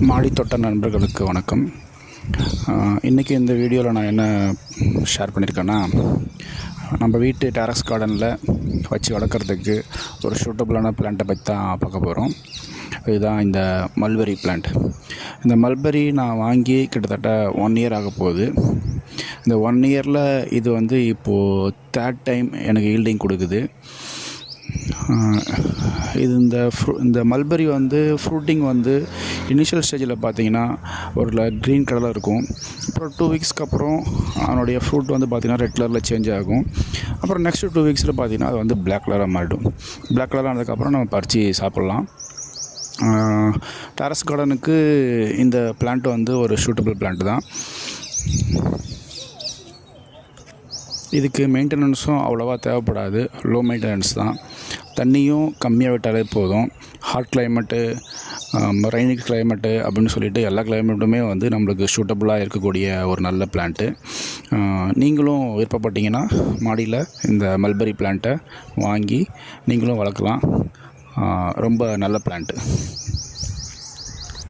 மாடித்தோட்ட நண்பர்களுக்கு வணக்கம். இன்றைக்கி இந்த வீடியோவில் நான் என்ன ஷேர் பண்ணியிருக்கேன்னா, நம்ம வீட்டு டெரஸ் கார்டனில் வச்சு வளர்க்குறதுக்கு ஒரு சூட்டபுளான பிளான்ட்டை பற்றி தான் பார்க்க போகிறோம். இதுதான் இந்த மல்பெரி பிளான்ட். இந்த மல்பெரி நான் வாங்கி கிட்டத்தட்ட 1 இயர் ஆக போகுது. இந்த 1 இயரில் இது வந்து இப்போது 3rd டைம் எனக்கு ஈல்டிங் கொடுக்குது. இது இந்த மல்பெரி வந்து ஃப்ரூட்டிங் வந்து இனிஷியல் ஸ்டேஜில் பார்த்தீங்கன்னா ஒரு க்ரீன் கலரில் இருக்கும். அப்புறம் 2 வீக்ஸ்க்கு அப்புறம் அதனுடைய ஃப்ரூட் வந்து பார்த்திங்கன்னா ரெட் கலரில் சேஞ்ச் ஆகும். அப்புறம் நெக்ஸ்ட்டு 2 வீக்ஸில் பார்த்திங்கன்னா அது வந்து பிளாக் கலராக மாறிடும். பிளாக் கலராக ஆனதுக்கப்புறம் நம்ம பறித்து சாப்பிட்லாம். டெரஸ் கார்டனுக்கு இந்த பிளான்ட் வந்து ஒரு சூட்டபிள் பிளான்ட் தான். இதுக்கு மெயின்டெனன்ஸும் அவ்வளோவா தேவைப்படாது, லோ மெயின்டெனன்ஸ் தான். தண்ணியும் கம்மியாக விட்டாலே போதும். ஹாட் கிளைமேட்டு, ரெய்னி கிளைமேட்டு அப்படின்னு சொல்லிட்டு எல்லா கிளைமேட்டுமே வந்து நம்மளுக்கு சூட்டபுளாக இருக்கக்கூடிய ஒரு நல்ல பிளான்ட்டு. நீங்களும் விருப்பப்பட்டீங்கன்னா மாடியில் இந்த மல்பெரி பிளான்ட்டை வாங்கி நீங்களும் வளர்க்கலாம். ரொம்ப நல்ல பிளான்ட்டு.